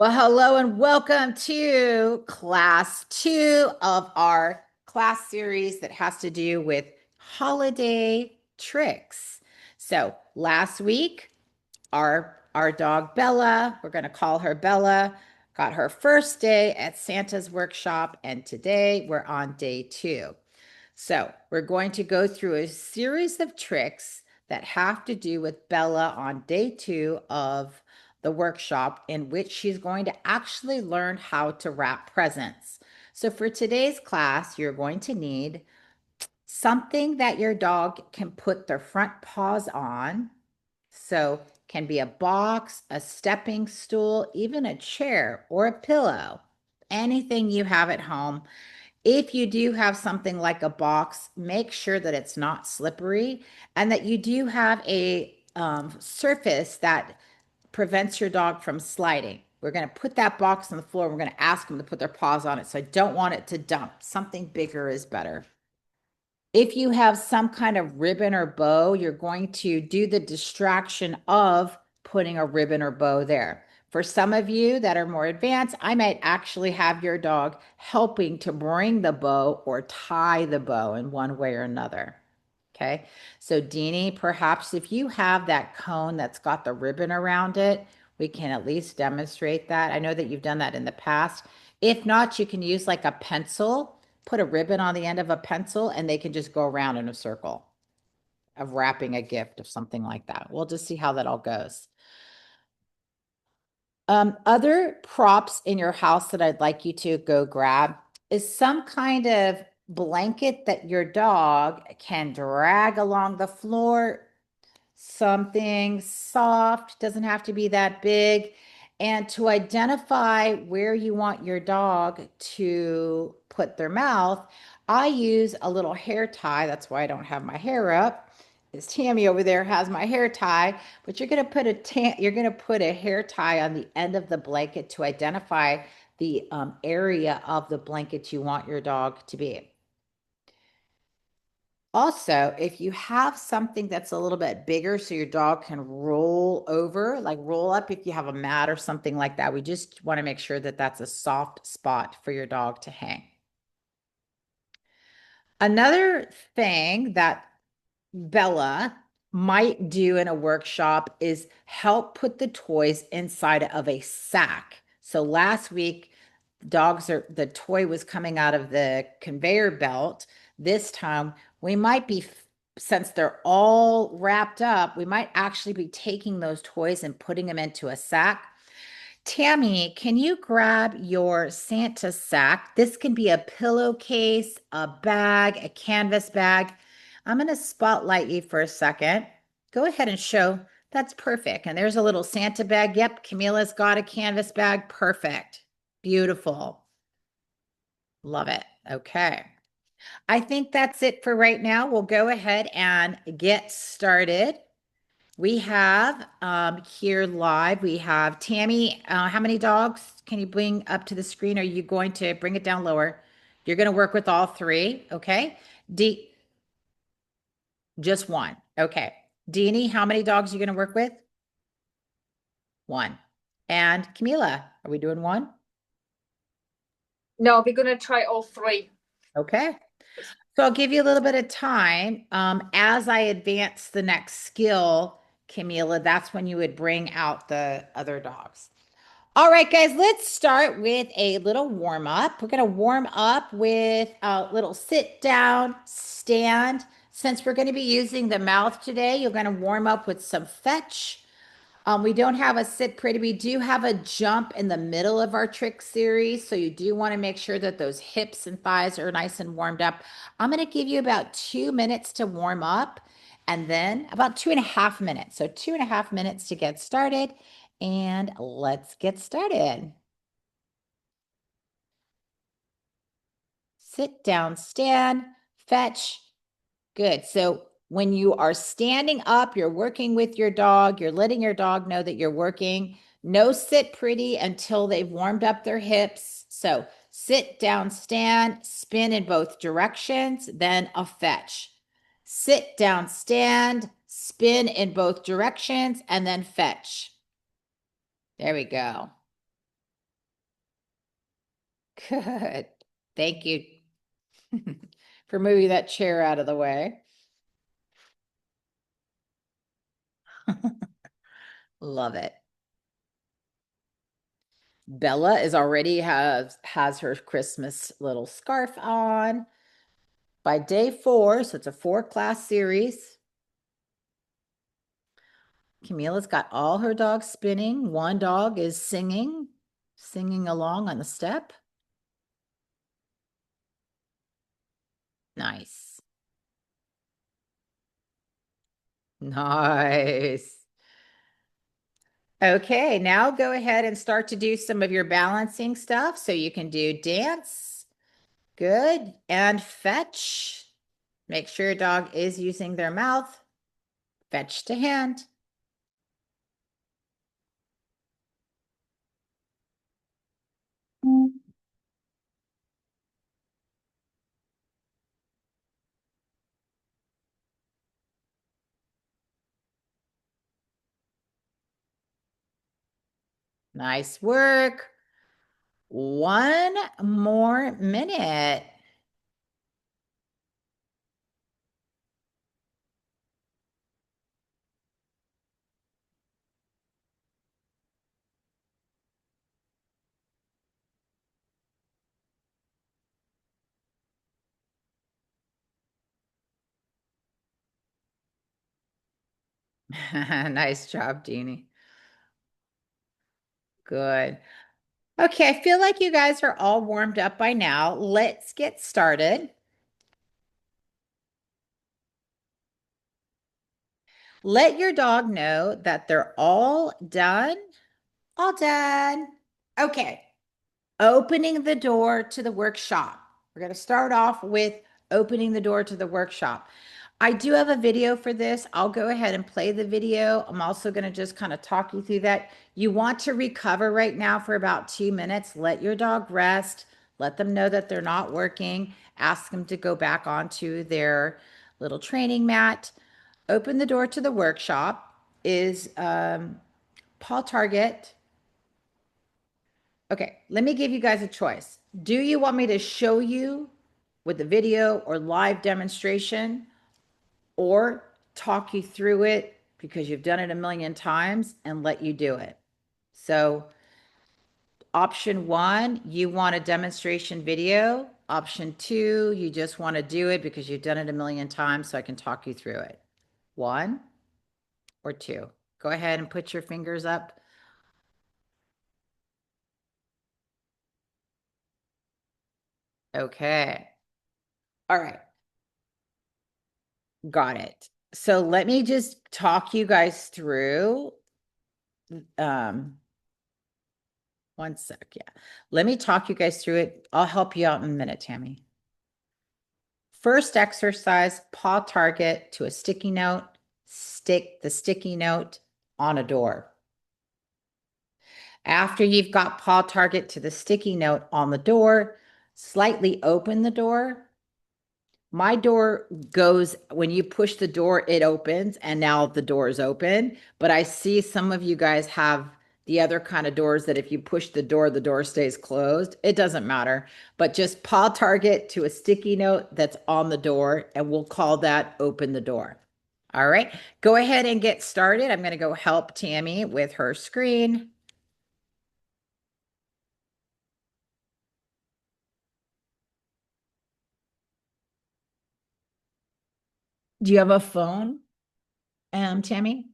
Well, hello and welcome to class two of our class series that has to do with holiday tricks. So last week, our dog Bella, we're going to call her Bella, got her first day at Santa's workshop, and today we're on day two. So we're going to go through a series of tricks that have to do with Bella on day two of the workshop, in which she's going to actually learn how to wrap presents. So for today's class, you're going to need something that your dog can put their front paws on. So can be a box, a stepping stool, even a chair or a pillow, anything you have at home. If you do have something like a box, make sure that it's not slippery and that you do have a surface that prevents your dog from sliding. We're going to put that box on the floor. We're going to ask them to put their paws on it. So I don't want it to dump. Something bigger is better. If you have some kind of ribbon or bow, you're going to do the distraction of putting a ribbon or bow there. For some of you that are more advanced, I might actually have your dog helping to bring the bow or tie the bow in one way or another. Okay. So, Deanie, perhaps if you have that cone that's got the ribbon around it, we can at least demonstrate that. I know that you've done that in the past. If not, you can use like a pencil, put a ribbon on the end of a pencil, and they can just go around in a circle of wrapping a gift of something like that. We'll just see how that all goes. Other props in your house that I'd like you to go grab is some kind of blanket that your dog can drag along the floor, something soft, doesn't have to be that big. And to identify where you want your dog to put their mouth, I use a little hair tie. That's why I don't have my hair up. Is Tammy over there has my hair tie, but you're gonna put a hair tie on the end of the blanket to identify the area of the blanket you want your dog to be. Also, if you have something that's a little bit bigger so your dog can roll over, like roll up if you have a mat or something like that, we just want to make sure that that's a soft spot for your dog to hang. Another thing that Bella might do in a workshop is help put the toys inside of a sack. So last week, the toy was coming out of the conveyor belt. This time, we might be, since they're all wrapped up, we might actually be taking those toys and putting them into a sack. Tammy, can you grab your Santa sack? This can be a pillowcase, a bag, a canvas bag. I'm going to spotlight you for a second. Go ahead and show. That's perfect. And there's a little Santa bag. Yep, Camila's got a canvas bag. Perfect. Beautiful. Love it. Okay. I think that's it for right now. We'll go ahead and get started. We have here live, we have Tammy. How many dogs can you bring up to the screen? Are you going to bring it down lower? You're going to work with all three, okay? D, just one. Okay. Deanie, how many dogs are you going to work with? One. And Camila, are we doing one? No, we're gonna try all three. Okay. So I'll give you a little bit of time. As I advance the next skill, Camila, that's when you would bring out the other dogs. All right, guys, let's start with a little warm up. We're going to warm up with a little sit down, stand. Since we're going to be using the mouth today, you're going to warm up with some fetch. We don't have a sit pretty. We do have a jump in the middle of our trick series. So you do want to make sure that those hips and thighs are nice and warmed up. I'm going to give you about 2 minutes to warm up and then about 2.5 minutes. So 2.5 minutes to get started. And let's get started. Sit down, stand, fetch. Good. So when you are standing up, you're working with your dog, you're letting your dog know that you're working. No sit pretty until they've warmed up their hips. So sit down, stand, spin in both directions, then a fetch. Sit down, stand, spin in both directions, and then fetch. There we go. Good. Thank you for moving that chair out of the way. Love it. Bella is already has her Christmas little scarf on by day 4, so it's a 4-class series. Camila's got all her dogs spinning. One dog is singing along on the step. Nice. Nice. Okay, now go ahead and start to do some of your balancing stuff. So you can do dance, good, and fetch. Make sure your dog is using their mouth. Fetch to hand. Nice work. One more minute. Nice job, Jeannie. Good. Okay, I feel like you guys are all warmed up by now. Let's get started. Let your dog know that they're all done. All done. Okay, opening the door to the workshop. We're going to start off with opening the door to the workshop. I do have a video for this. I'll go ahead and play the video. I'm also going to just kind of talk you through that. You want to recover right now for about 2 minutes. Let your dog rest. Let them know that they're not working. Ask them to go back onto their little training mat. Open the door to the workshop is Paul Target. Okay, let me give you guys a choice. Do you want me to show you with the video or live demonstration, or talk you through it because you've done it a million times and let you do it? So option 1, you want a demonstration video. Option 2, you just want to do it because you've done it a million times so I can talk you through it. 1 or 2. Go ahead and put your fingers up. Okay. All right. Got it. So let me just talk you guys through. Um, One sec. Yeah. Let me talk you guys through it. I'll help you out in a minute, Tammy. First exercise, paw target to a sticky note, stick the sticky note on a door. After you've got paw target to the sticky note on the door, slightly open the door. My door goes, when you push the door, it opens, and now the door is open. But I see some of you guys have the other kind of doors that if you push the door stays closed. It doesn't matter. But just paw target to a sticky note that's on the door, and we'll call that open the door. All right, go ahead and get started. I'm going to go help Tammy with her screen. Do you have a phone, Tammy?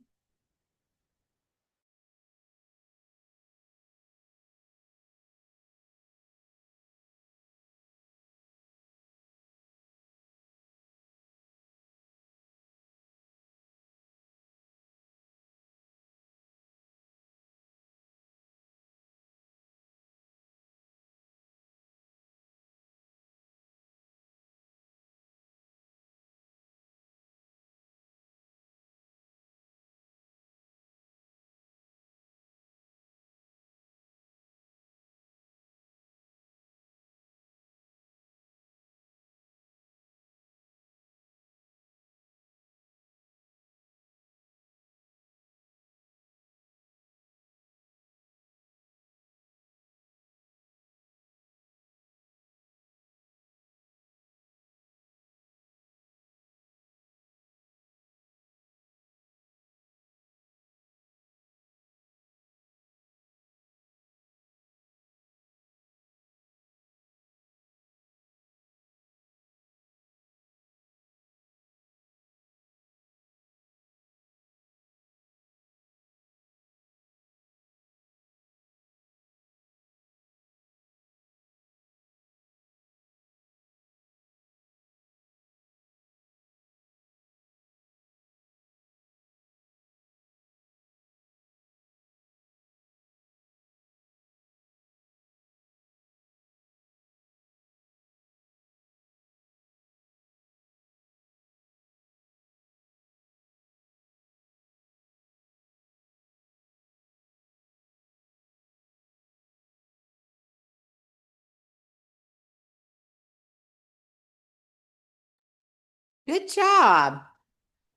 Good job.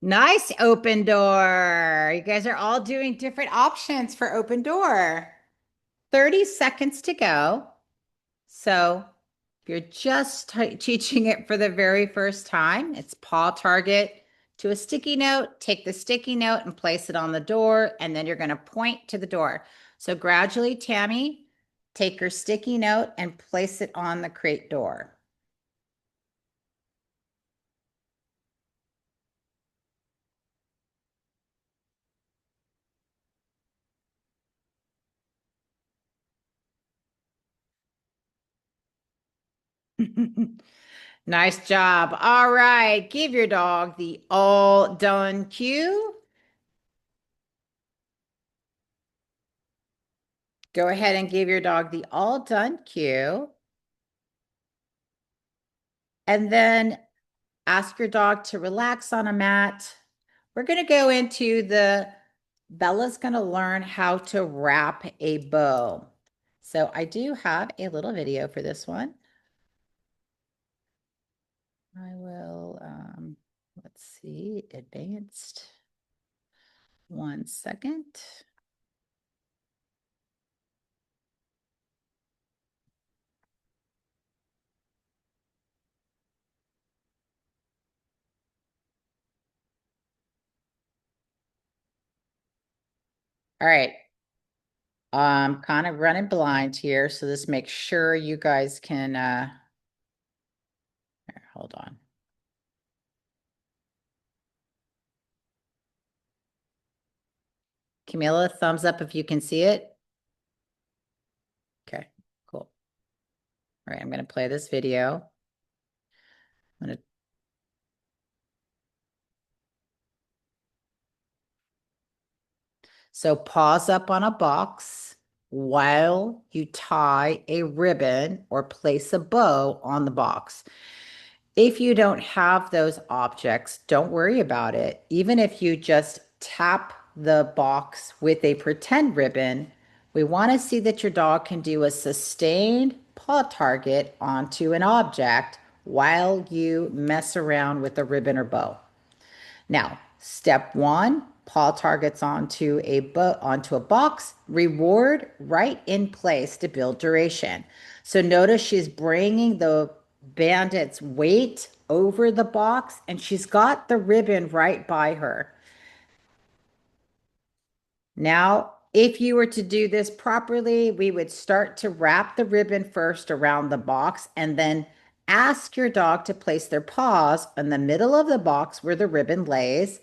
Nice open door. You guys are all doing different options for open door. 30 seconds to go. So if you're just teaching it for the very first time, it's paw target to a sticky note. Take the sticky note and place it on the door, and then you're going to point to the door. So gradually, Tammy, take your sticky note and place it on the crate door. Nice job. All right, give your dog the all done cue. Go ahead and give your dog the all done cue. And then ask your dog to relax on a mat. We're going to go into Bella's going to learn how to wrap a bow. So I do have a little video for this one. I will, let's see, advanced. 1 second. All right. I'm kind of running blind here, so this makes sure you guys can, here, hold on. Camila, thumbs up if you can see it. Okay, cool. All right, I'm going to play this video. I'm going to So pause up on a box while you tie a ribbon or place a bow on the box. If you don't have those objects, don't worry about it. Even if you just tap the box with a pretend ribbon, we want to see that your dog can do a sustained paw target onto an object while you mess around with a ribbon or bow. Now, step one, paw targets onto a box, reward right in place to build duration. So notice she's bringing the bandit's weight over the box and she's got the ribbon right by her. Now, if you were to do this properly, we would start to wrap the ribbon first around the box and then ask your dog to place their paws in the middle of the box where the ribbon lays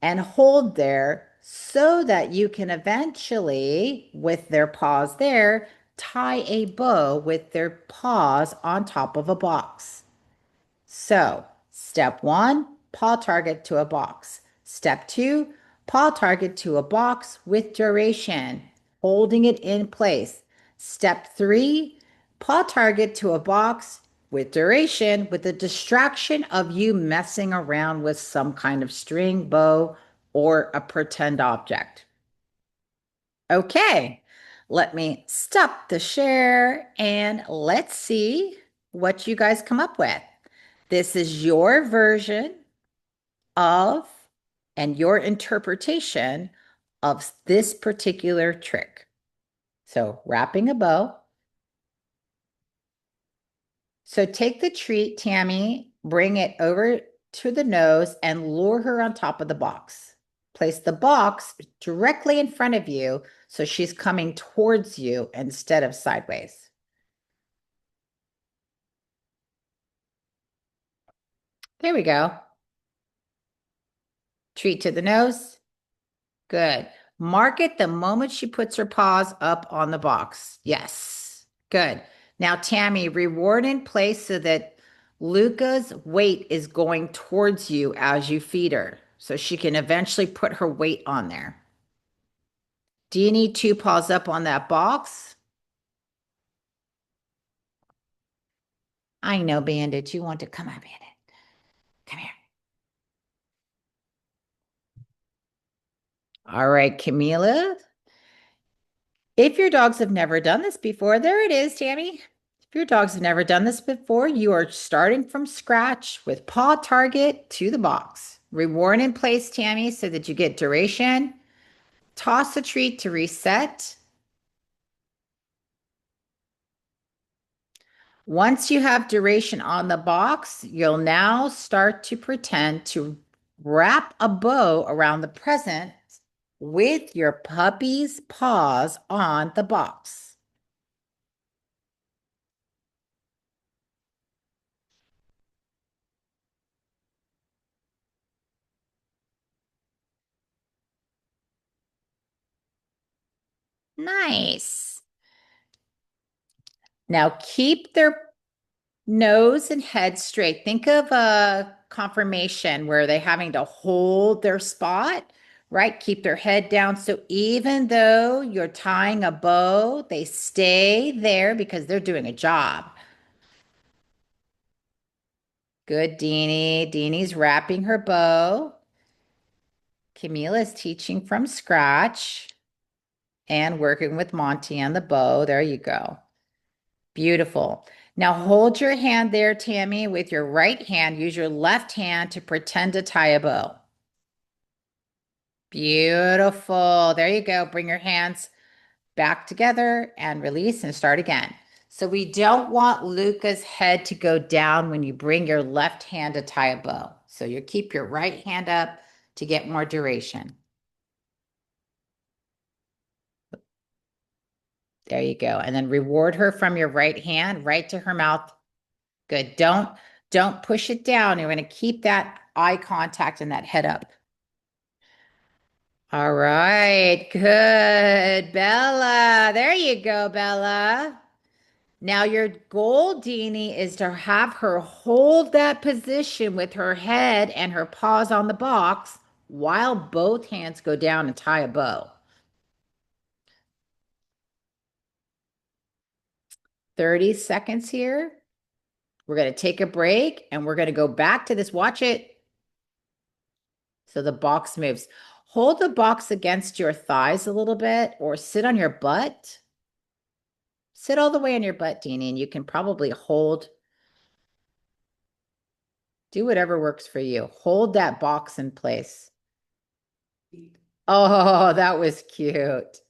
and hold there so that you can eventually, with their paws there, tie a bow with their paws on top of a box. So, step one, paw target to a box. Step two, paw target to a box with duration, holding it in place. Step three, paw target to a box with duration with the distraction of you messing around with some kind of string, bow, or a pretend object. Okay, let me stop the share and let's see what you guys come up with. This is your version of and your interpretation of this particular trick. So, wrapping a bow. So, take the treat, Tammy, bring it over to the nose and lure her on top of the box. Place the box directly in front of you so she's coming towards you instead of sideways. There we go. Treat to the nose. Good. Mark it the moment she puts her paws up on the box. Yes. Good. Now, Tammy, reward in place so that Luca's weight is going towards you as you feed her. So she can eventually put her weight on there. Do you need two paws up on that box? I know, Bandit. You want to come on, Bandit. Come here. All right, Camila. If your dogs have never done this before, there it is, Tammy. Your dogs have never done this before. You are starting from scratch with paw target to the box. Reward in place, Tammy, so that you get duration. Toss a treat to reset. Once you have duration on the box, you'll now start to pretend to wrap a bow around the present with your puppy's paws on the box. Nice. Now keep their nose and head straight. Think of a confirmation where they're having to hold their spot, right? Keep their head down. So even though you're tying a bow, they stay there because they're doing a job. Good, Deanie. Deanie's wrapping her bow. Camila's teaching from scratch and working with Monty on the bow. There you go. Beautiful. Now hold your hand there, Tammy, with your right hand. Use your left hand to pretend to tie a bow. Beautiful. There you go. Bring your hands back together and release and start again. So we don't want Luca's head to go down when you bring your left hand to tie a bow. So you keep your right hand up to get more duration. There you go. And then reward her from your right hand right to her mouth. Good. Don't push it down. You're going to keep that eye contact and that head up. All right. Good. Bella. There you go, Bella. Now your goal, Deanie, is to have her hold that position with her head and her paws on the box while both hands go down and tie a bow. 30 seconds here. We're going to take a break and we're going to go back to this. Watch it. So the box moves. Hold the box against your thighs a little bit or sit on your butt. Sit all the way on your butt, Deanie, and you can probably do whatever works for you. Hold that box in place. Oh, that was cute.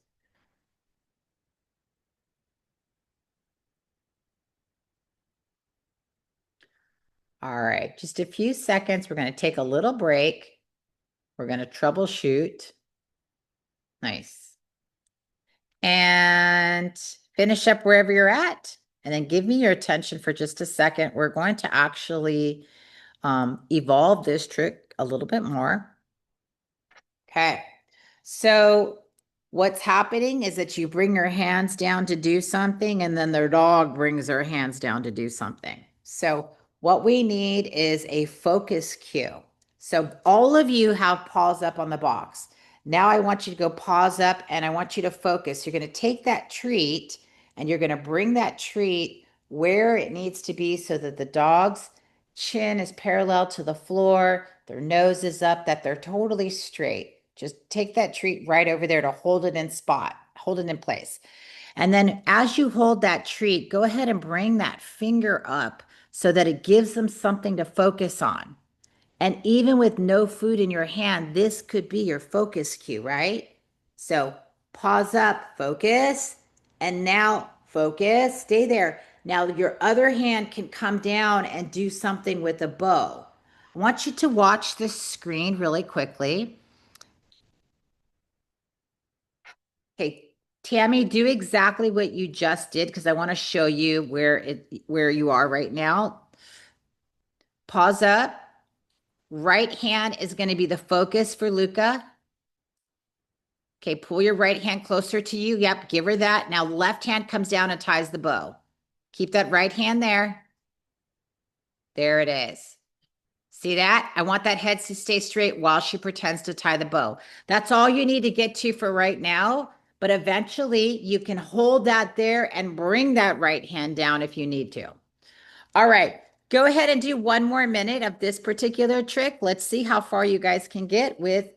All right, just a few seconds. We're going to take a little break. We're going to troubleshoot. Nice. And finish up wherever you're at. And then give me your attention for just a second. We're going to actually evolve this trick a little bit more. Okay. So what's happening is that you bring your hands down to do something, and then their dog brings their hands down to do something. So what we need is a focus cue. So all of you have paws up on the box. Now I want you to go paws up and I want you to focus. You're going to take that treat and you're going to bring that treat where it needs to be so that the dog's chin is parallel to the floor, their nose is up, that they're totally straight. Just take that treat right over there to hold it in spot, hold it in place. And then as you hold that treat, go ahead and bring that finger up so that it gives them something to focus on. And even with no food in your hand, this could be your focus cue, right? So pause up, focus, and now focus, stay there. Now your other hand can come down and do something with a bow. I want you to watch this screen really quickly. Okay, Tammy, do exactly what you just did because I want to show you where you are right now. Pause up. Right hand is going to be the focus for Luca. Okay, pull your right hand closer to you. Yep, give her that. Now left hand comes down and ties the bow. Keep that right hand there. There it is. See that? I want that head to stay straight while she pretends to tie the bow. That's all you need to get to for right now. But eventually you can hold that there and bring that right hand down if you need to. All right, go ahead and do one more minute of this particular trick. Let's see how far you guys can get with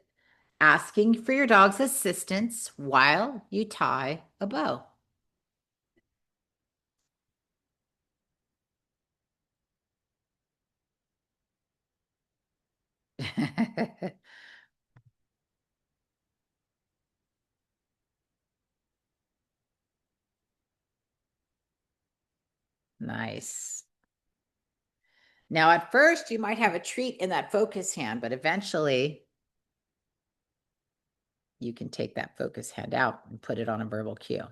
asking for your dog's assistance while you tie a bow. Nice. Now, at first, you might have a treat in that focus hand, but eventually you can take that focus hand out and put it on a verbal cue.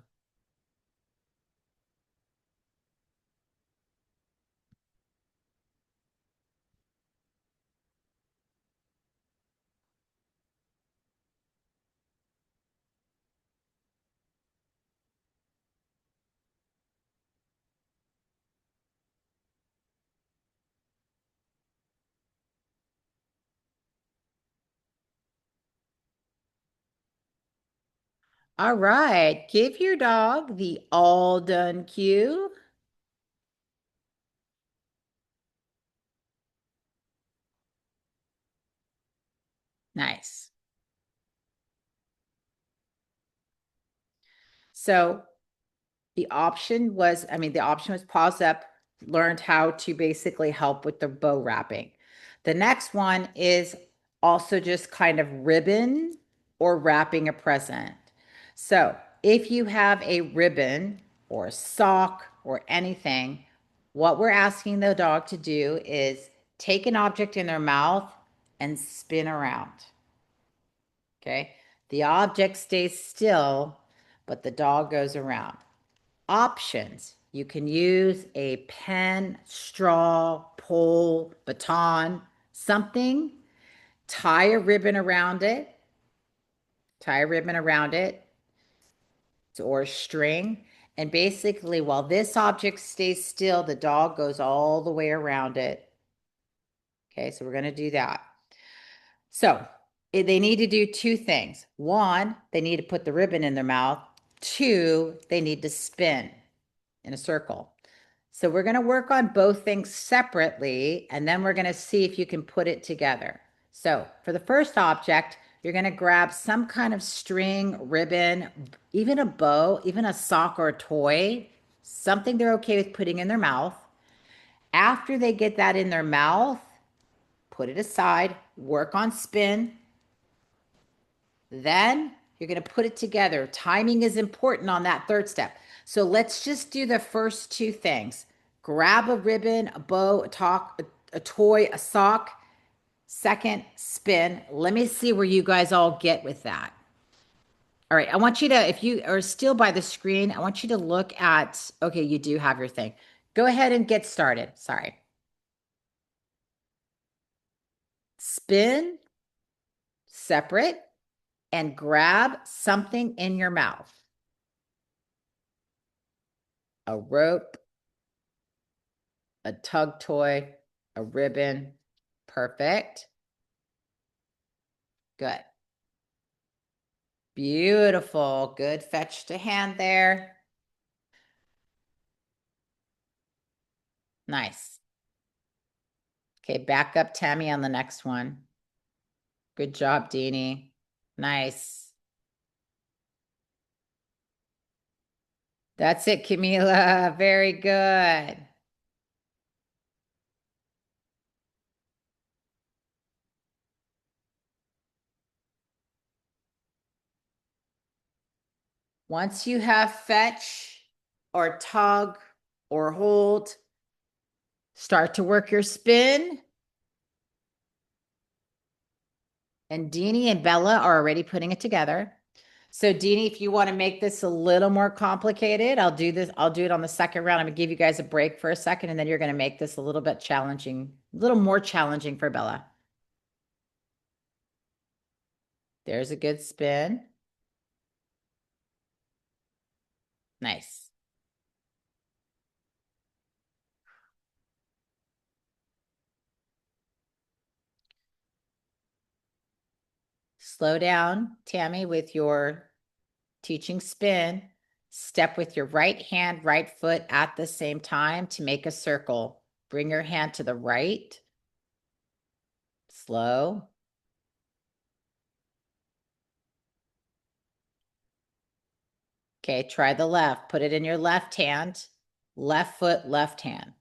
All right, give your dog the all done cue. Nice. So the option was pause up, learned how to basically help with the bow wrapping. The next one is also just kind of ribbon or wrapping a present. So if you have a ribbon or a sock or anything, what we're asking the dog to do is take an object in their mouth and spin around. Okay. The object stays still, but the dog goes around. Options. You can use a pen, straw, pole, baton, something. Tie a ribbon around it. Tie a ribbon around it or a string. And basically, while this object stays still, the dog goes all the way around it. Okay, so we're going to do that. So they need to do two things. One, they need to put the ribbon in their mouth. Two, they need to spin in a circle. So we're going to work on both things separately, and then we're going to see if you can put it together. So for the first object, you're going to grab some kind of string, ribbon, even a bow, even a sock or a toy, something they're okay with putting in their mouth. After they get that in their mouth, put it aside, work on spin. Then you're going to put it together. Timing is important on that third step. So let's just do the first two things. Grab a ribbon, a bow, a toy, a sock. Second, spin. Let me see where you guys all get with that. All right, I want you to, if you are still by the screen, I want you to look at, okay, you do have your thing. Go ahead and get started. Sorry. Spin, separate, and grab something in your mouth. A rope, a tug toy, a ribbon. Perfect. Good. Beautiful. Good fetch to hand there. Nice. Okay, back up Tammy on the next one. Good job, Deanie. Nice. That's it, Camila. Very good. Once you have fetch or tug or hold, start to work your spin. And Deanie and Bella are already putting it together. So Deanie, if you want to make this a little more complicated, I'll do this. I'll do it on the second round. I'm gonna give you guys a break for a second, and then you're gonna make this a little bit challenging, a little more challenging for Bella. There's a good spin. Nice. Slow down, Tammy, with your teaching spin. Step with your right hand, right foot at the same time to make a circle. Bring your hand to the right. Slow. Okay, try the left. Put it in your left hand. Left foot, left hand.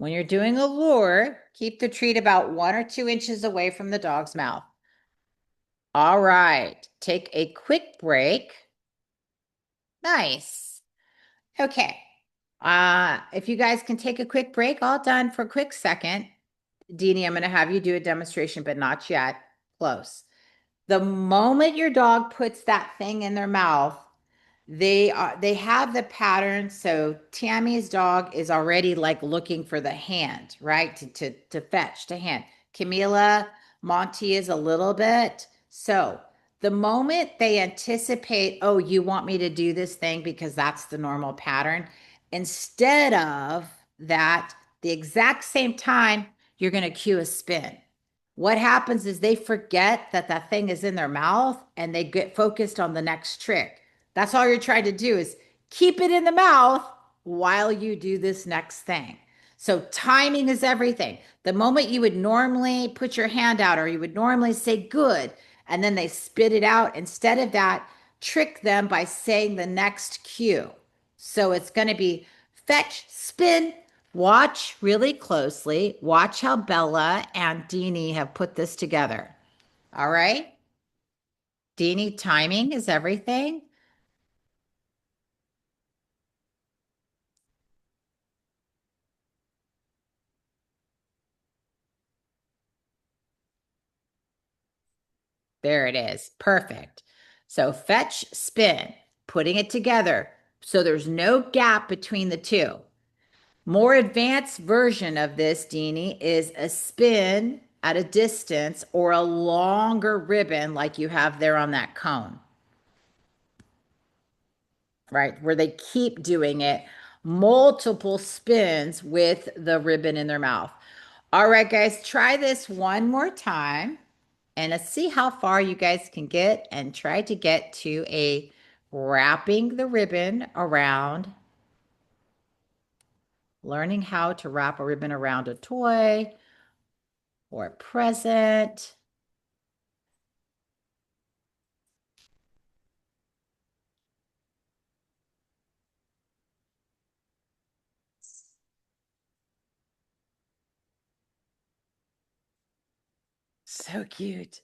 When you're doing a lure, keep the treat about 1 or 2 inches away from the dog's mouth. All right, take a quick break. Nice. Okay. If you guys can take a quick break, all done for a quick second. Deanie, I'm going to have you do a demonstration, but not yet. Close. The moment your dog puts that thing in their mouth, they have the pattern. So Tammy's dog is already like looking for the hand, right? To fetch to hand. Camila, Monty is a little bit. So the moment they anticipate, oh, you want me to do this thing because that's the normal pattern, instead of that, the exact same time, you're going to cue a spin. What happens is they forget that that thing is in their mouth and they get focused on the next trick. That's all you're trying to do is keep it in the mouth while you do this next thing. So timing is everything. The moment you would normally put your hand out or you would normally say good, and then they spit it out, instead of that, trick them by saying the next cue. So it's going to be fetch, spin. Watch really closely. Watch how Bella and Deanie have put this together. All right. Deanie, timing is everything. There it is. Perfect. So fetch, spin, putting it together. So there's no gap between the two. More advanced version of this, Deanie, is a spin at a distance or a longer ribbon like you have there on that cone, right? Where they keep doing it multiple spins with the ribbon in their mouth. All right, guys, try this one more time and let's see how far you guys can get and try to get to a wrapping the ribbon around, learning how to wrap a ribbon around a toy or a present. So cute.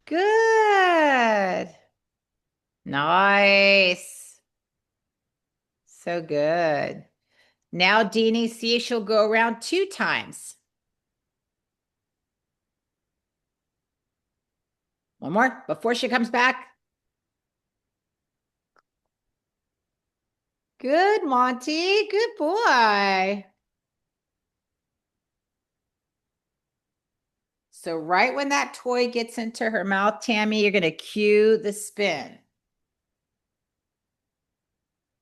Good. Nice. So good. Now, Deanie, see, she'll go around 2 times. One more before she comes back. Good, Monty. Good boy. So, right when that toy gets into her mouth, Tammy, you're going to cue the spin.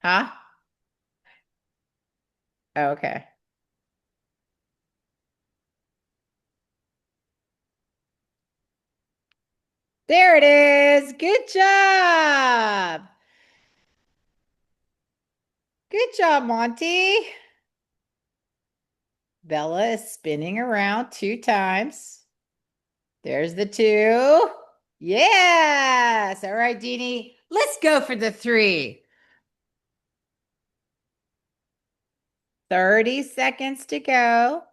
Huh? Okay. There it is. Good job. Good job, Monty. Bella is spinning around 2 times. There's the 2. Yes. All right, Deanie. Let's go for the 3. 30 seconds to go.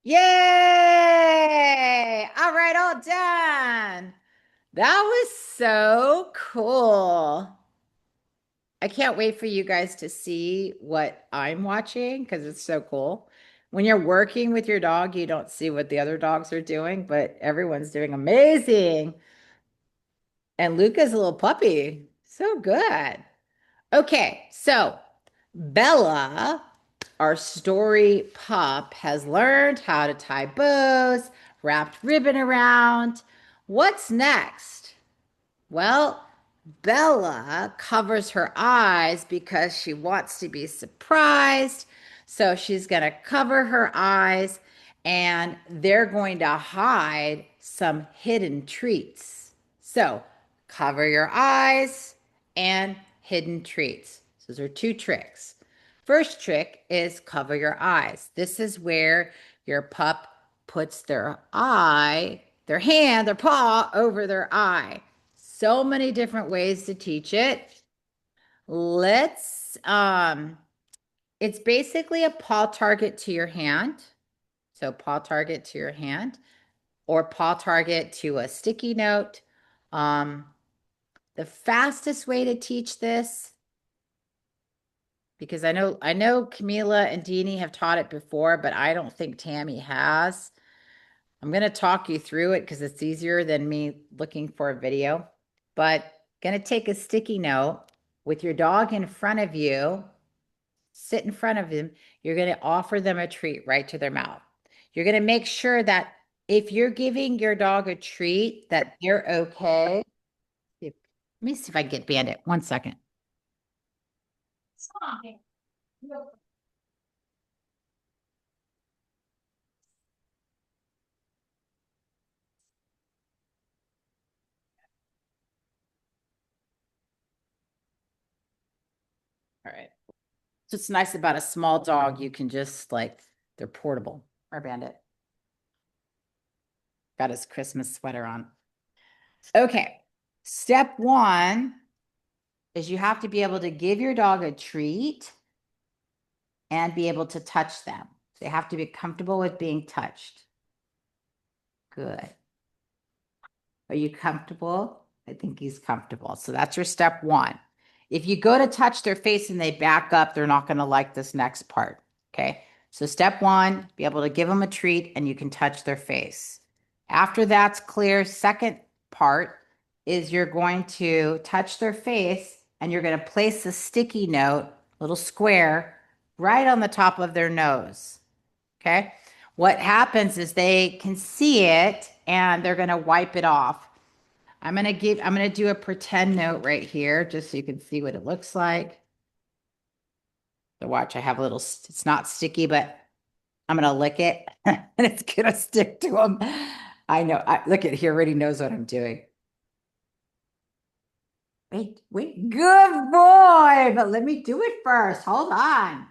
Yay! All right, all done. That was so cool. I can't wait for you guys to see what I'm watching because it's so cool. When you're working with your dog, you don't see what the other dogs are doing, but everyone's doing amazing. And Luca's a little puppy. So good. Okay, so Bella, our story pup, has learned how to tie bows, wrapped ribbon around. What's next? Well, Bella covers her eyes because she wants to be surprised. So she's going to cover her eyes and they're going to hide some hidden treats. So cover your eyes and hidden treats. Those are two tricks. First trick is cover your eyes. This is where your pup puts their hand, their paw over their eye. So many different ways to teach it. Let's it's basically a paw target to your hand. So paw target to your hand or paw target to a sticky note. Um the fastest way to teach this, because I know Camila and Deanie have taught it before, but I don't think Tammy has. I'm going to talk you through it because it's easier than me looking for a video. But going to take a sticky note with your dog in front of you, sit in front of them. You're going to offer them a treat right to their mouth. You're going to make sure that if you're giving your dog a treat, that they're okay. Let me see if I can get Bandit. 1 second. All right. So it's nice about a small dog. You can just like, they're portable. Our Bandit got his Christmas sweater on. Okay. Step one is you have to be able to give your dog a treat and be able to touch them. They have to be comfortable with being touched. Good. Are you comfortable? I think he's comfortable. So that's your step one. If you go to touch their face and they back up, they're not going to like this next part. Okay. So step one, be able to give them a treat and you can touch their face. After that's clear, second part is you're going to touch their face and you're going to place a sticky note, little square, right on the top of their nose. Okay. What happens is they can see it and they're going to wipe it off. I'm going to do a pretend note right here just so you can see what it looks like. The watch, I have a little, it's not sticky, but I'm going to lick it and it's going to stick to them. I know. Look at, he already knows what I'm doing. Wait, wait. Good boy. But let me do it first. Hold on.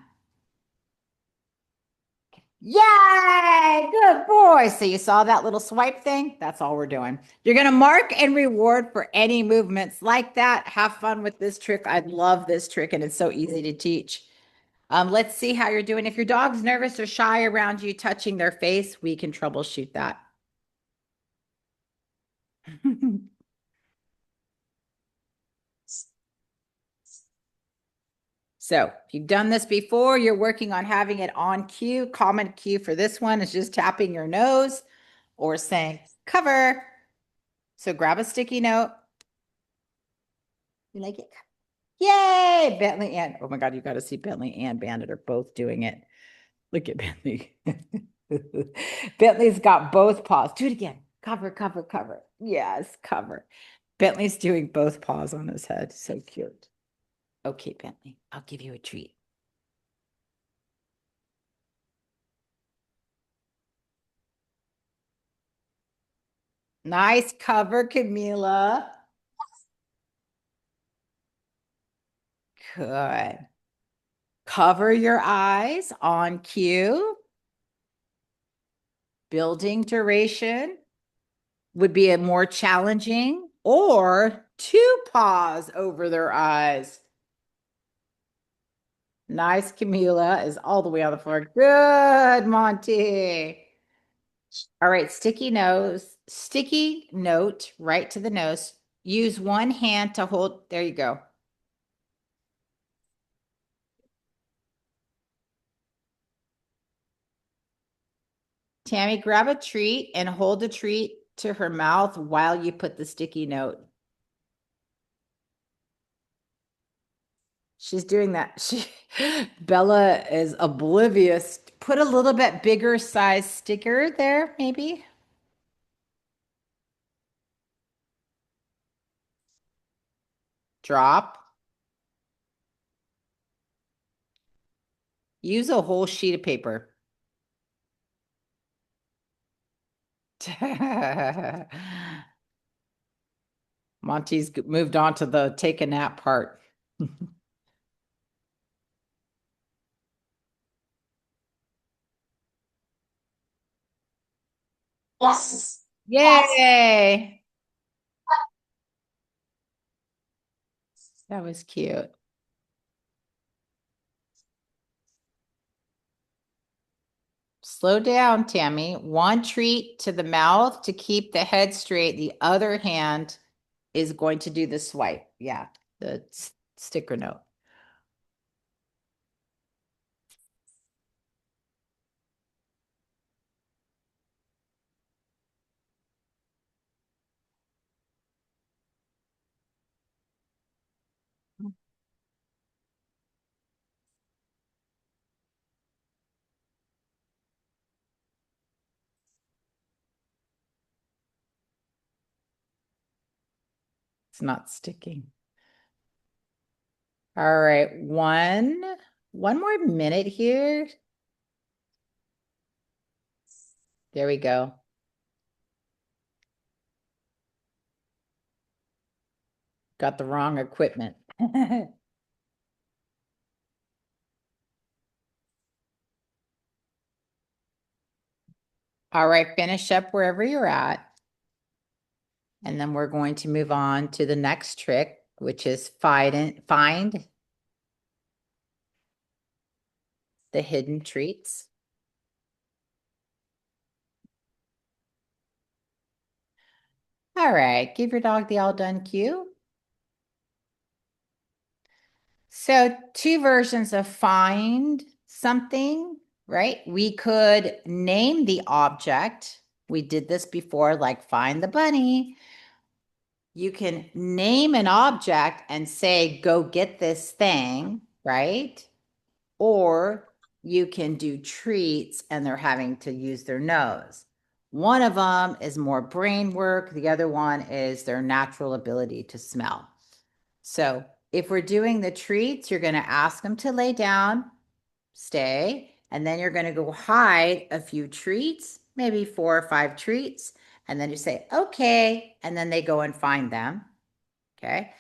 Yay! Good boy. So you saw that little swipe thing? That's all we're doing. You're going to mark and reward for any movements like that. Have fun with this trick. I love this trick and it's so easy to teach. Let's see how you're doing. If your dog's nervous or shy around you touching their face, we can troubleshoot that. So if you've done this before, you're working on having it on cue. Common cue for this one is just tapping your nose or saying cover. So grab a sticky note. You like it? Yay! Bentley and oh my God, you got to see Bentley and Bandit are both doing it. Look at Bentley. Bentley's got both paws. Do it again. Cover, cover, cover. Yes, cover. Bentley's doing both paws on his head. So cute. Okay, Bentley, I'll give you a treat. Nice cover, Camila. Good. Cover your eyes on cue. Building duration would be a more challenging or two paws over their eyes. Nice. Camila is all the way on the floor. Good, Monty. All right, sticky note right to the nose. Use one hand to hold. There you go. Tammy, grab a treat and hold the treat to her mouth while you put the sticky note. She's doing that. Bella is oblivious. Put a little bit bigger size sticker there, maybe. drop. Use a whole sheet of paper. Monty's moved on to the take a nap part. Yes. Yes. Yay! That was cute. Slow down, Tammy. One treat to the mouth to keep the head straight. The other hand is going to do the swipe. Yeah, the sticker note. It's not sticking. All right, one more minute here. There we go. Got the wrong equipment. All right, finish up wherever you're at. And then we're going to move on to the next trick, which is find the hidden treats. All right, give your dog the all done cue. So, two versions of find something, right? We could name the object. We did this before, like find the bunny. You can name an object and say, go get this thing, right? Or you can do treats and they're having to use their nose. One of them is more brain work, the other one is their natural ability to smell. So if we're doing the treats, you're going to ask them to lay down, stay, and then you're going to go hide a few treats, maybe 4 or 5 treats. And then you say, okay. And then they go and find them. Okay.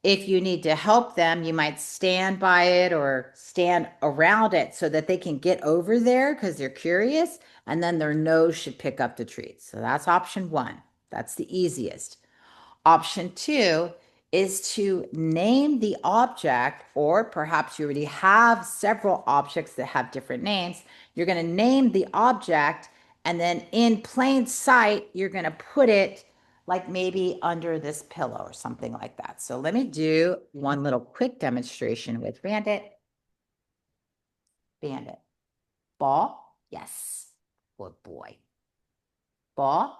If you need to help them, you might stand by it or stand around it so that they can get over there because they're curious. And then their nose should pick up the treats. So that's option one. That's the easiest. Option two is to name the object, or perhaps you already have several objects that have different names. You're going to name the object, and then in plain sight, you're going to put it like maybe under this pillow or something like that. So let me do one little quick demonstration with Bandit. Bandit. Ball. Yes. Good boy. Ball.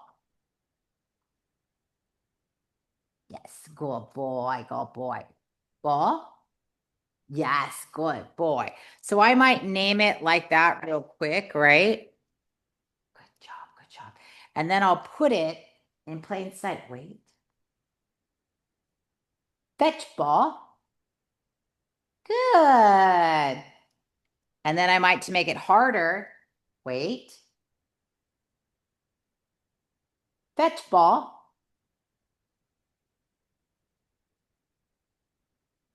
Yes. Good boy. Good boy. Ball. Yes, good boy. So I might name it like that real quick, right? Good job, good job. And then I'll put it in plain sight. Wait. Fetch ball. Good. And then I might to make it harder. Wait. Fetch ball.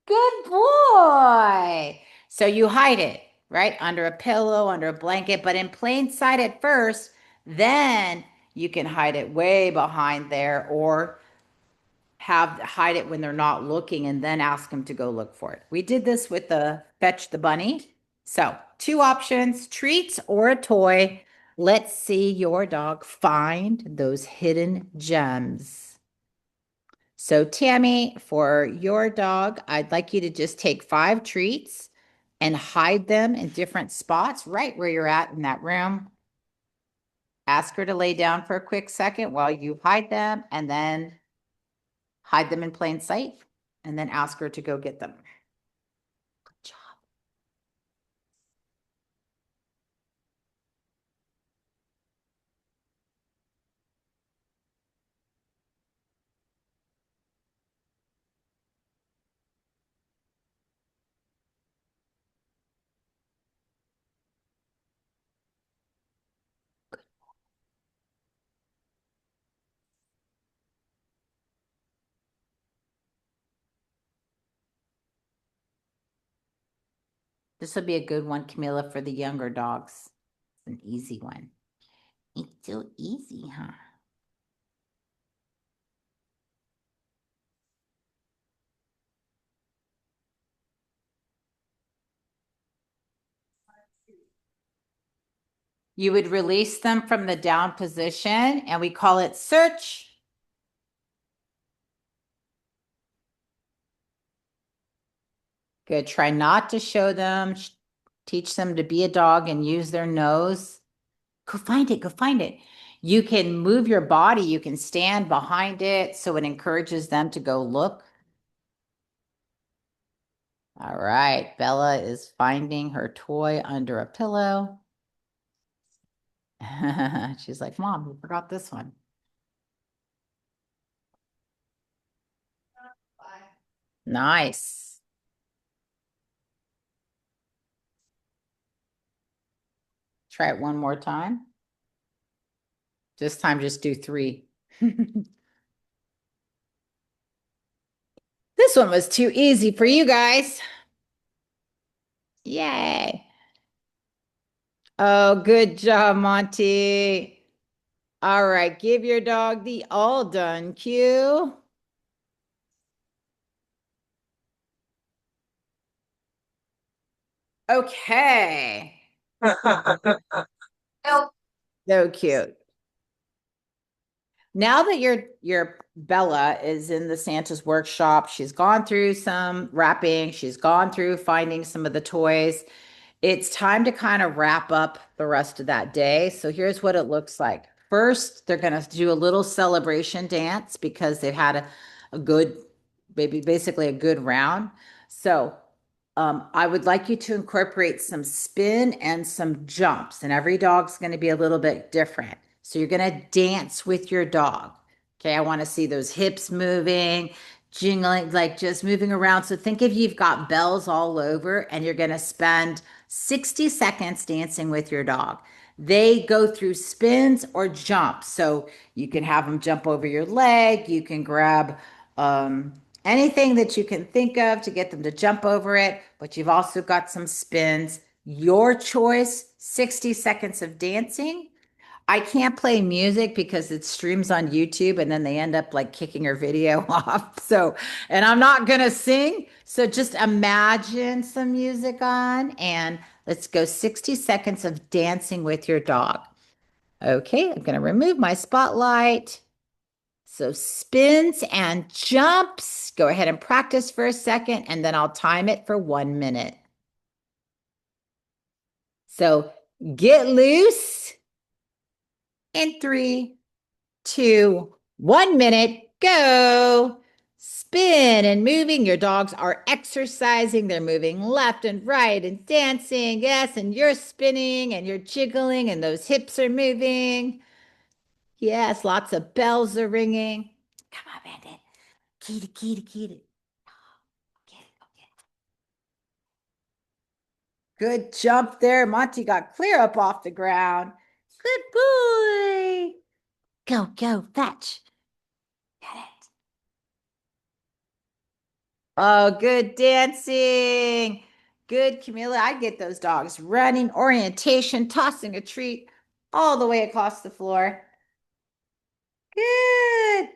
Good boy. So you hide it, right? Under a pillow, under a blanket, but in plain sight at first. Then you can hide it way behind there or hide it when they're not looking and then ask them to go look for it. We did this with the fetch the bunny. So, two options, treats or a toy. Let's see your dog find those hidden gems. So, Tammy, for your dog, I'd like you to just take 5 treats and hide them in different spots right where you're at in that room. Ask her to lay down for a quick second while you hide them and then hide them in plain sight, and then ask her to go get them. Good job. This would be a good one, Camilla, for the younger dogs. It's an easy one. It's so easy, huh? You would release them from the down position, and we call it search. Good. Try not to show them. Teach them to be a dog and use their nose. Go find it. Go find it. You can move your body. You can stand behind it so it encourages them to go look. All right. Bella is finding her toy under a pillow. She's like, Mom, we forgot this one. Nice. Try it one more time. This time, just do three. This one was too easy for you guys. Yay. Oh, good job, Monty. All right, give your dog the all done cue. Okay. So cute. Now that your Bella is in the Santa's workshop, she's gone through some wrapping, she's gone through finding some of the toys. It's time to kind of wrap up the rest of that day. So here's what it looks like. First, they're going to do a little celebration dance because they've had a good, maybe basically a good round. So I would like you to incorporate some spin and some jumps, and every dog's going to be a little bit different. So you're going to dance with your dog. Okay, I want to see those hips moving, jingling, like just moving around. So think if you've got bells all over and you're going to spend 60 seconds dancing with your dog. They go through spins or jumps. So you can have them jump over your leg, you can grab anything that you can think of to get them to jump over it, but you've also got some spins. Your choice, 60 seconds of dancing. I can't play music because it streams on YouTube and then they end up like kicking her video off. So, and I'm not going to sing. So just imagine some music on and let's go 60 seconds of dancing with your dog. Okay, I'm going to remove my spotlight. So spins and jumps. Go ahead and practice for a second, and then I'll time it for 1 minute. So get loose in 3, 2, 1 minute. Go. Spin and moving. Your dogs are exercising. They're moving left and right and dancing. Yes, and you're spinning and you're jiggling, and those hips are moving. Yes, lots of bells are ringing. Come on, Bandit. Kitty, kitty, kitty. Get it, go get it. Good jump there. Monty got clear up off the ground. Good boy. Go, go, fetch. Get it. Oh, good dancing. Good, Camilla. I get those dogs running, orientation, tossing a treat all the way across the floor. Good.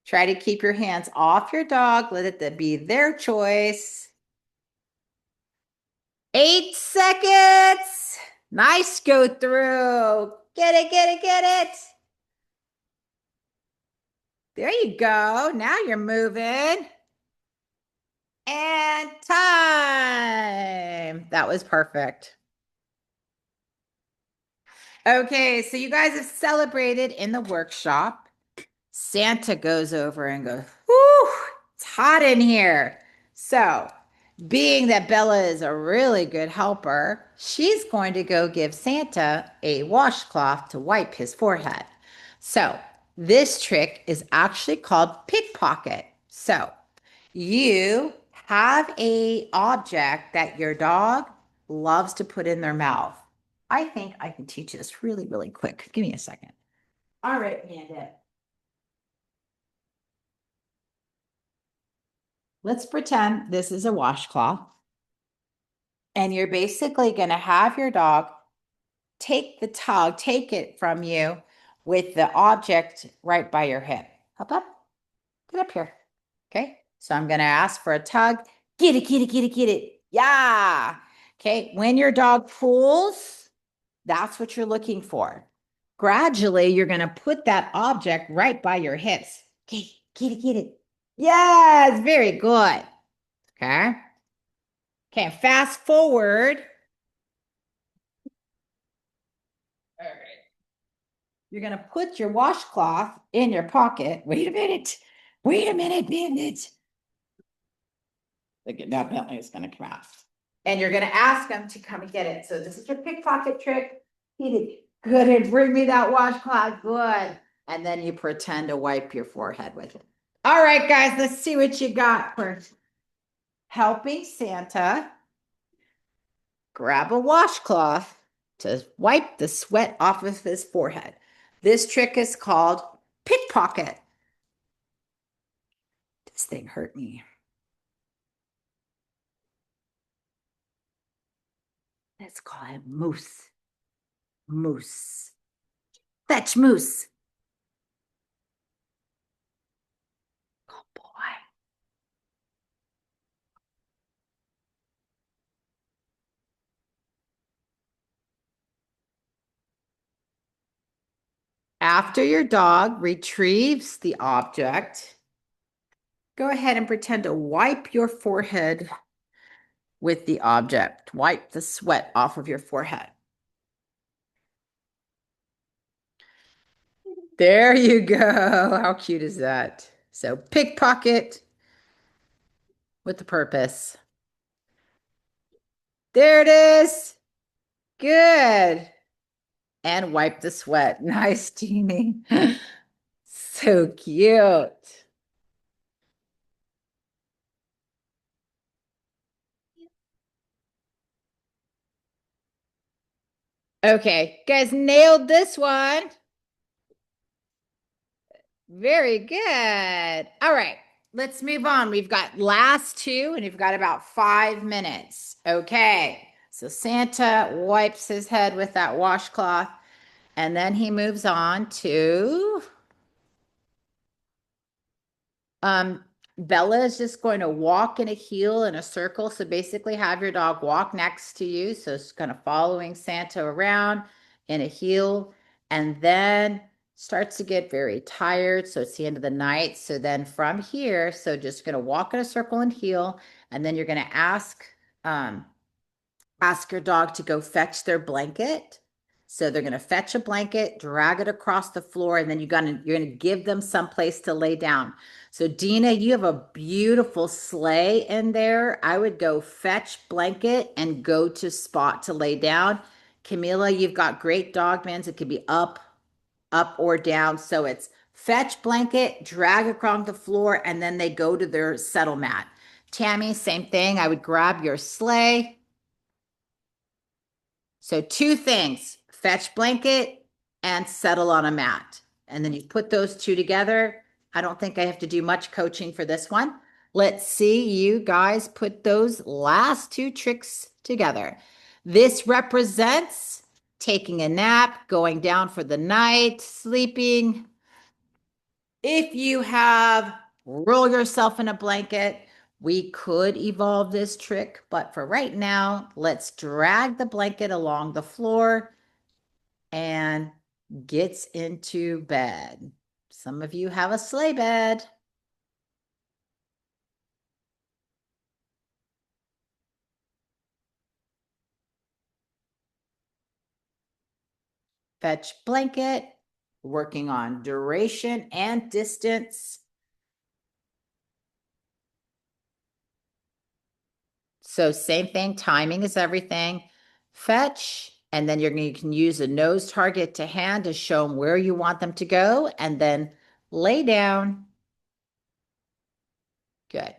Try to keep your hands off your dog. Let it be their choice. 8 seconds. Nice go through. Get it, get it, get it. There you go. Now you're moving. And time. That was perfect. Okay, so you guys have celebrated in the workshop. Santa goes over and goes, whew, it's hot in here. So, being that Bella is a really good helper, she's going to go give Santa a washcloth to wipe his forehead. So, this trick is actually called pickpocket. So, you have a object that your dog loves to put in their mouth. I think I can teach this really, really quick. Give me a second. All right, Bandit. Let's pretend this is a washcloth. And you're basically going to have your dog take the tug, take it from you with the object right by your hip. Up, get up here. Okay. So I'm going to ask for a tug. Get it, get it, get it, get it. Yeah. Okay. When your dog pulls, that's what you're looking for. Gradually, you're going to put that object right by your hips. Okay. Get it, get it. Yes. Very good. Okay. Okay. Fast forward. All right. You're going to put your washcloth in your pocket. Wait a minute. Wait a minute, Bandit. Now Bentley is going to come out. And you're going to ask them to come and get it. So this is your pickpocket trick. He did good and bring me that washcloth. Good. And then you pretend to wipe your forehead with it. All right, guys, let's see what you got for helping Santa grab a washcloth to wipe the sweat off of his forehead. This trick is called pickpocket. This thing hurt me. Let's call him Moose. Moose. Fetch Moose. Oh boy. After your dog retrieves the object, go ahead and pretend to wipe your forehead with the object. Wipe the sweat off of your forehead. There you go. How cute is that? So pickpocket with the purpose. There it is. Good. And wipe the sweat. Nice, Jeannie. So cute. Okay, guys nailed this one. Very good. All right, let's move on. We've got last two, and we've got about 5 minutes. Okay, so Santa wipes his head with that washcloth, and then he moves on to um, Bella is just going to walk in a heel in a circle. So basically, have your dog walk next to you. So it's kind of following Santa around in a heel, and then starts to get very tired. So it's the end of the night. So then from here, so just going to walk in a circle and heel, and then you're going to ask your dog to go fetch their blanket. So they're going to fetch a blanket, drag it across the floor, and then you're going to give them some place to lay down. So Dina, you have a beautiful sleigh in there. I would go fetch blanket and go to spot to lay down. Camila, you've got great dog mans. It could be up or down. So it's fetch blanket, drag across the floor, and then they go to their settle mat. Tammy, same thing. I would grab your sleigh. So two things, fetch blanket and settle on a mat. And then you put those two together. I don't think I have to do much coaching for this one. Let's see you guys put those last two tricks together. This represents taking a nap, going down for the night, sleeping. If you have roll yourself in a blanket, we could evolve this trick, but for right now, let's drag the blanket along the floor and gets into bed. Some of you have a sleigh bed. Fetch blanket, working on duration and distance. So same thing, timing is everything. Fetch, and then you can use a nose target to hand to show them where you want them to go, and then lay down. Good.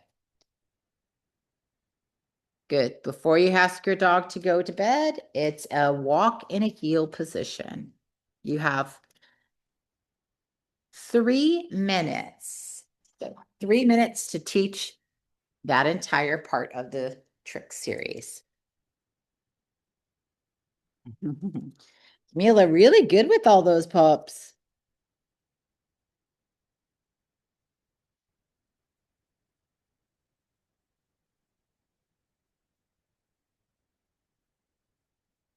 Good. Before you ask your dog to go to bed, it's a walk in a heel position. You have 3 minutes. So 3 minutes to teach that entire part of the trick series. Mila, really good with all those pups.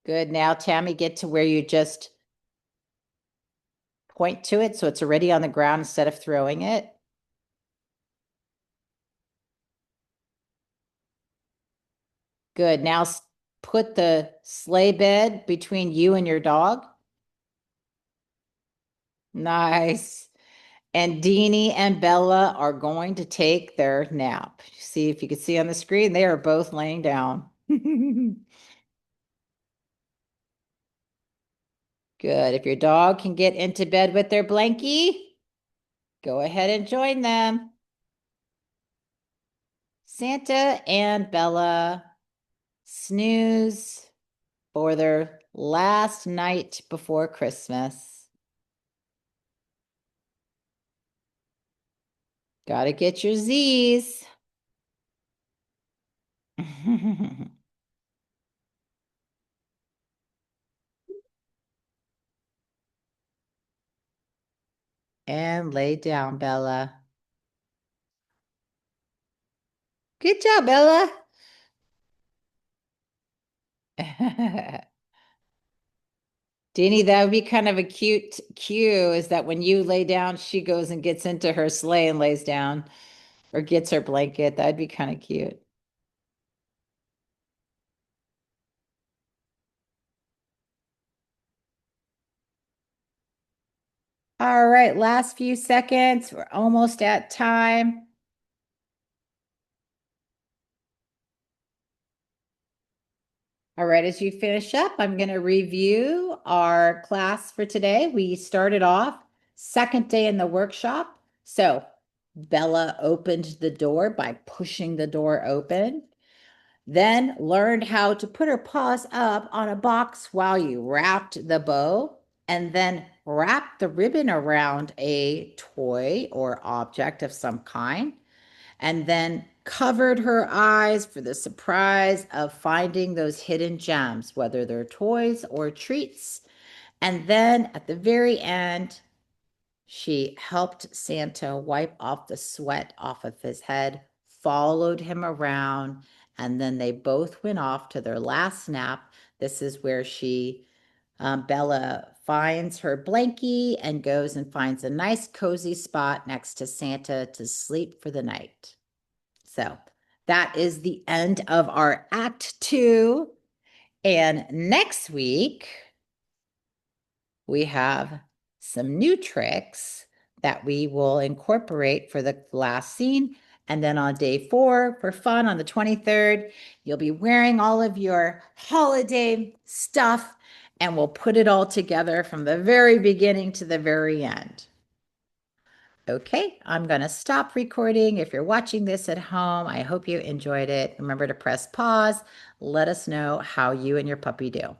Good. Now, Tammy, get to where you just point to it so it's already on the ground instead of throwing it. Good. Now put the sleigh bed between you and your dog. Nice. And Deanie and Bella are going to take their nap. See if you can see on the screen, they are both laying down. Good. If your dog can get into bed with their blankie, go ahead and join them. Santa and Bella snooze for their last night before Christmas. Gotta get your Z's. And lay down, Bella. Good job, Bella. Deanie, that would be kind of a cute cue is that when you lay down, she goes and gets into her sleigh and lays down or gets her blanket. That'd be kind of cute. All right, last few seconds. We're almost at time. All right, as you finish up, I'm going to review our class for today. We started off second day in the workshop. So Bella opened the door by pushing the door open, then learned how to put her paws up on a box while you wrapped the bow, and then wrapped the ribbon around a toy or object of some kind and then covered her eyes for the surprise of finding those hidden gems, whether they're toys or treats. And then at the very end, she helped Santa wipe off the sweat off of his head, followed him around, and then they both went off to their last nap. This is where Bella finds her blankie and goes and finds a nice cozy spot next to Santa to sleep for the night. So that is the end of our Act Two. And next week, we have some new tricks that we will incorporate for the last scene. And then on day 4, for fun on the 23rd, you'll be wearing all of your holiday stuff and we'll put it all together from the very beginning to the very end. Okay, I'm going to stop recording. If you're watching this at home, I hope you enjoyed it. Remember to press pause. Let us know how you and your puppy do.